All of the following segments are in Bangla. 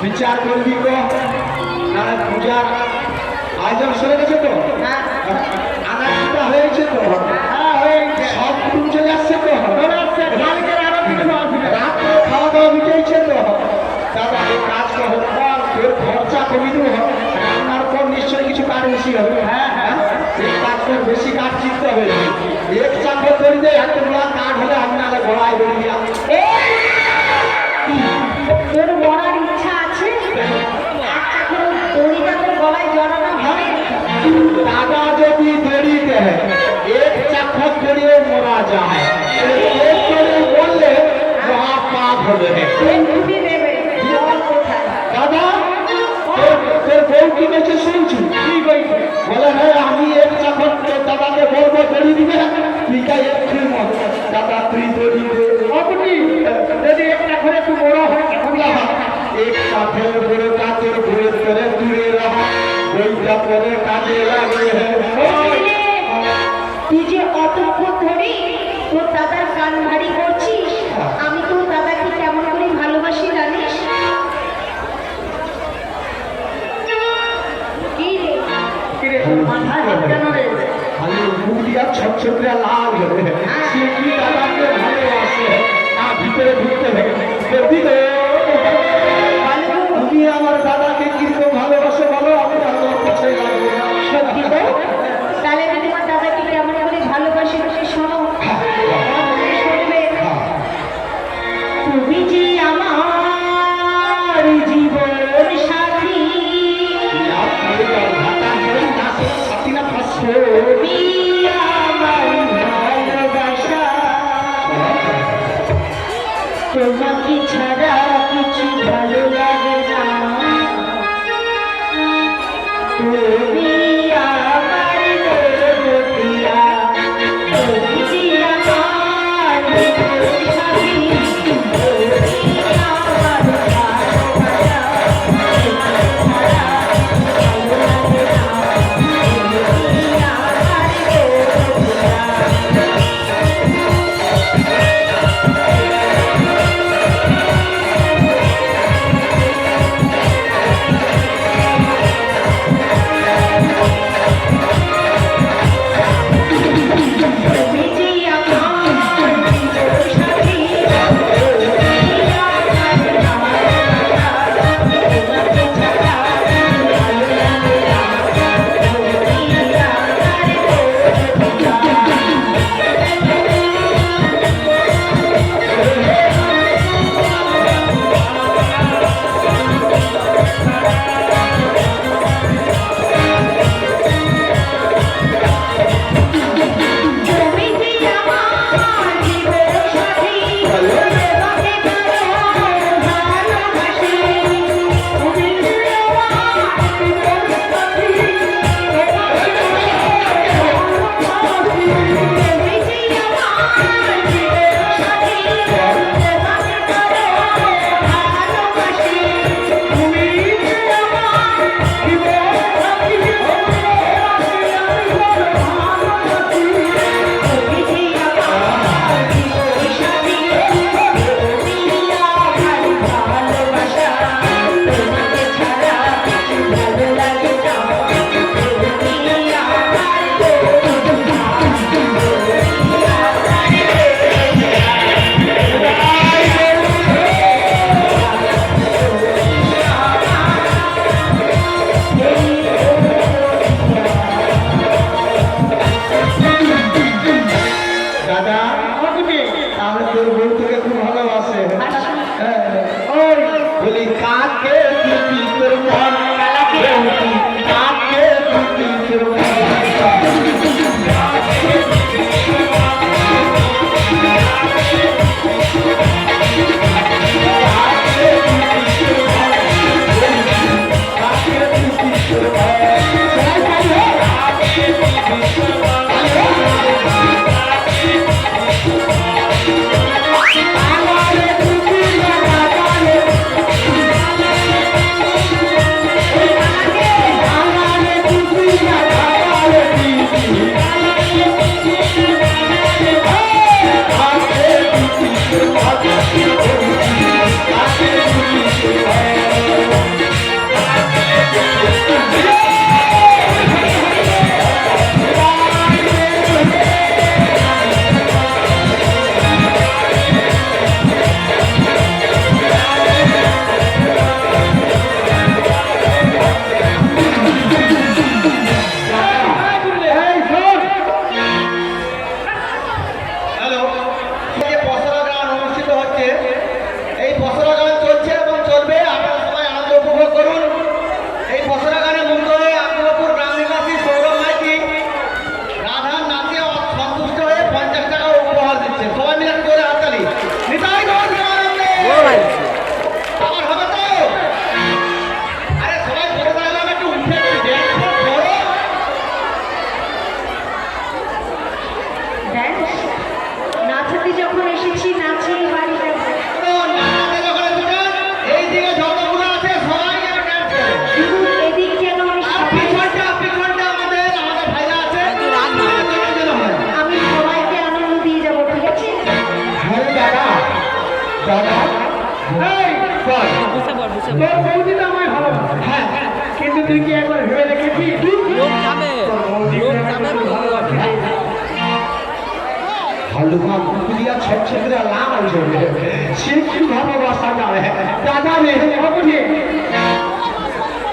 বিচার করবি তো না পূজার আয়োজন সরে গেছে তো আনাজটা হয়েছে তো সব কুটুম চলে আসছে তো রাত্রে খাওয়া দাওয়া মিটেছে তো দাদা এই কাজ করো তোর খরচা কমি দেবো রান্নার পর নিশ্চয়ই কিছু কাজ বেশি হবে এই কাজ করে বেশি কাজ চিনতে হবে এক চাকর করে দেয় এতগুলা কাঠ হলে আমি নাহলে গড়াই বেরিয়ে তোর মরার ইচ্ছা আছে দড়িটা তোর গলায় জড়ানো হবে দাদা যদি দেরিতে এক চাকর করিয়ে মরা যায় এক করে বললে মহাপাপ হবে ডুবি দেবে দাদা তোর বউ কি বলছে শুনছি কি বলছে বলে করে কাজে লাগে। তুই যে অতক্ষণ ধরে তোর দাদার কান ভারী করছিস, আমি তোর দাদাকে কেমন করে ভালোবাসি জানিস? কি রে? কিরে তোর মাথা কেন রে? খালি মুখ দিয়া ছোট ছোট করে লাল হয়ে সে কি দাদাকে ভালোবাসে না ভিতরে ঢুকতে হবে দেখবি তো তুমি আমার দাদাকে কিরকম ভালোবাসে বলো, আমি দাদার কাছে লাগবো না। সত্যি তো? তাহলে আমি তোমার দাদাকে কেমন করে ভালোবাসি তুমি শোনো। শুনবে? তুমি যে আমার জীবন সাথী, তুমি আমার ভালোবাসা, তোমাকে ছাড়া কিছু ভালো লাগে না। তুমি আমার দেবতিয়া, তুমি যে আমার জীবন সাথী, তুমি আমার ভালোবাসা, তোমাকে ছাড়া ভালো লাগে না। তুমি আমার দেবতিয়া। তুমি যে আমার জীবন সাথী, তুমি আমার ভালোবাসা, তোমাকে ছাড়া ভালো লাগে না। তুমি আমার দেবতা। তুমি যে আমার জীবন সাথী, তোমাকে ভালোবাসি। তুমি যে আমার জীবন সাথী, তোমাকে ভালোবাসি। তুমি যে আমার জীবন সাথী, তোমাকে ভালোবাসি। তুমি যে আমার জীবন সাথী, দাদা আমি তোর বউ তোকে খুব ভালোবাসে। হ্যাঁ। ওই বলি কাকে তুই তোর মন কাকে তুই তোর মন তুমি তোর বৌদি তো আমায় ভালোবাসে। হ্যাঁ, কিন্তু তুই কি একবার ভেবে দেখেছিস? হলুমা কুকুরিয়া ছোট ছোটরা লাম আছে সে কি ভালোবাসা যাবে দাদা রে বাবুজি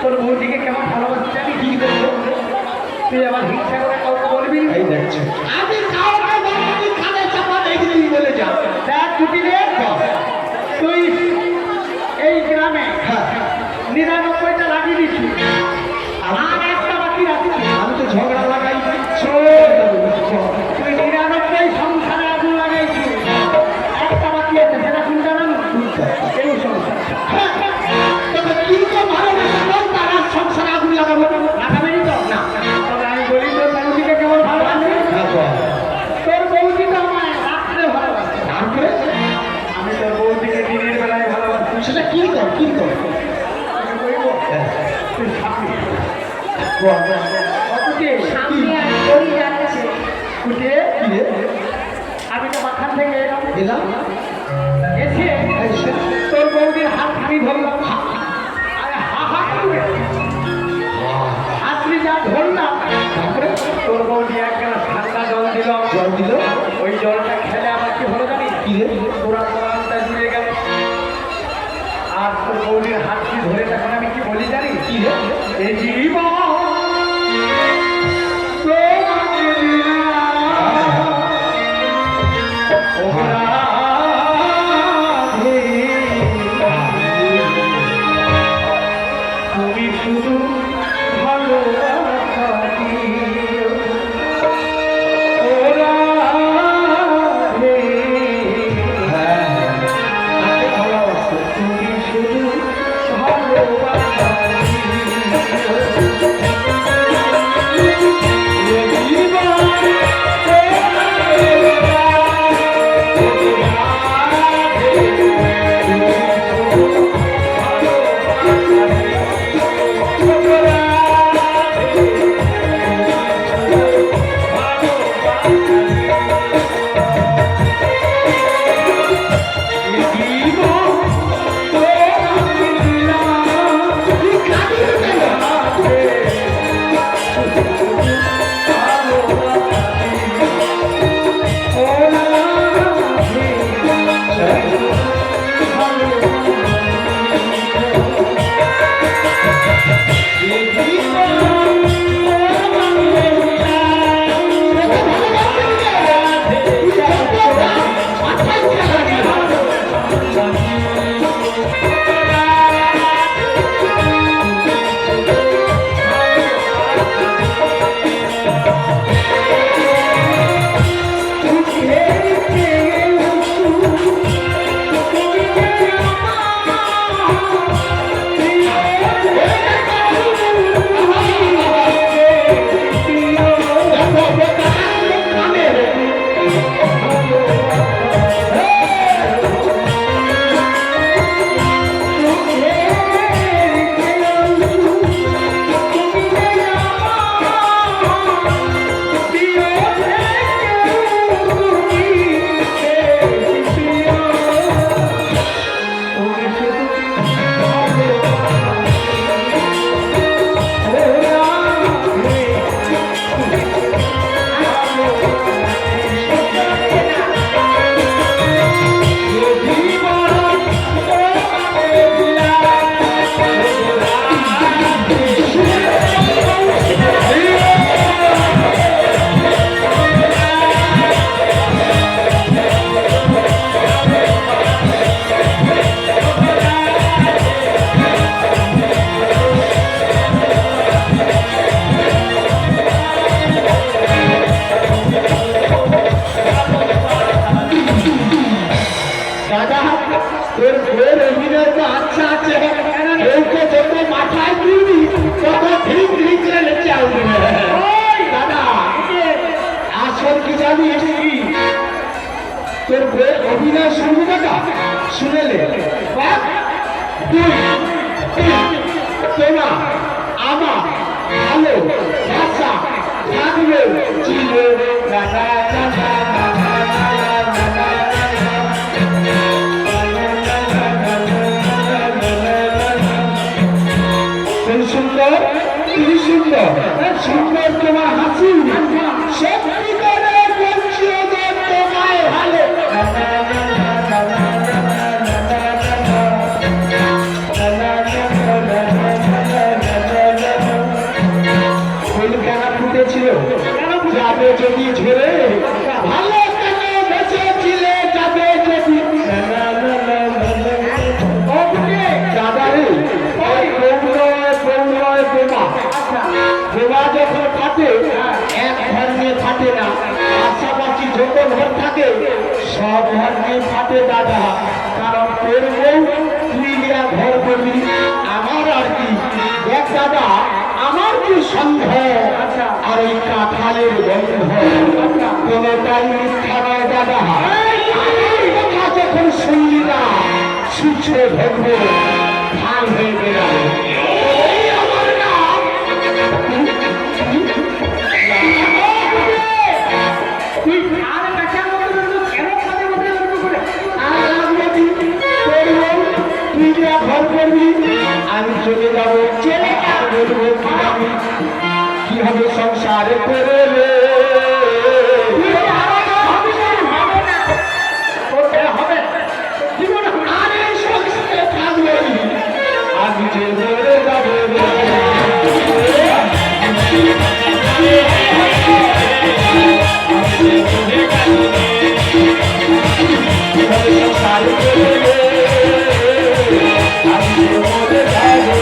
তোর বৌদিকে কেমন ভালোবাসি জানি কি বলবো তুই আবার হিংসা করে কাউকে বলবি এই দেখছো আমি কাউকে বলবি খানে চাপা দেখি বলে যা দেখ ছুটি রে তুই এই গ্রামে 99টা লাগিয়ে দিচ্ছি আর একটা বাকি রাখি আমি তো ঝগড়া লাগাই তুই 99 সংসারে আগুন লাগাইছি একটা বাকি আছে সেটা শুনতে জানো কেউ সংসার তবে কিন্তু ভালোবাসা কোন তারা সংসারে আগুন লাগাবো লাগাবেনি তো না তবে আমি বলি তোর বৌদিকে কেমন ভালোবাসে তোর বৌদি তো আমায় রাত্রে ভালোবাসে রাত্রে আমি তোর বৌদিকে দিনের বেলায় ভালোবাসি সেটা কি কর তুই সামনে সামনে আর ওই যাচ্ছে কুটে কি রে আমি তো মাথান থেকে এলাম এসে তোর বৌদির হাত খানি ধরলাম আরে হা করে হাতনি যা ধরলাম তারপরে তোর বৌদি এক গ্লাস ঠান্ডা জল দিল ওই জলটা খেলে আমার কি হলো জানি কি রে পুরা কোরআনটা জুড়ে গেল আর তোর বৌদির হাতটি ধরে তখন আমি কি বলি জানি কি রে এই জীবন তুমি শুধু ভালোবাসা দিও ওরা ভালোবাসো তুমি শুধু ভালোবাসা তোর বইয়ের অভিনয় শুনবে শুনেলে তোমার আমার ভালো ভাষা থাকবে সুন্দর সুন্দর তোমার হাসি সত্যি করে বলছি যে তোমায় ভালো ফুল কেন ফুটেছিল যাবে যদি ঝরে ভালো কেন বেঁচেছিলে যাবে যদি দাদারে গোলা যখন কাটে এক ঘর নিয়ে ফাটে না পাশাপাশি যত ঘর থাকে সব ঘর নিয়ে ফাটে দাদা কারণ তোর বউ তুই নিয়ে ঘর করবি আমার আর কি দেখ দাদা আমার কি সন্দেহ আর এই কাঁঠালের গন্ধ কোনটাই মিথ্যা নয় দাদা আমার কথা যখন শুনলি না সুচে ধরবো ভাল হয়ে গেল ওই আমার নাম তুই আর কাঁচার মতো কেন খাতে মতো করে আর আমি তোর বউ তুই যা ঘর করবি আমি চলে যাবো চলে যাবো বলবো কি হবে সংসার করে রে আরে সংসারে থাকবে আমি যে মরে যাবো সংসার করে রে আমি যে মরে যাবো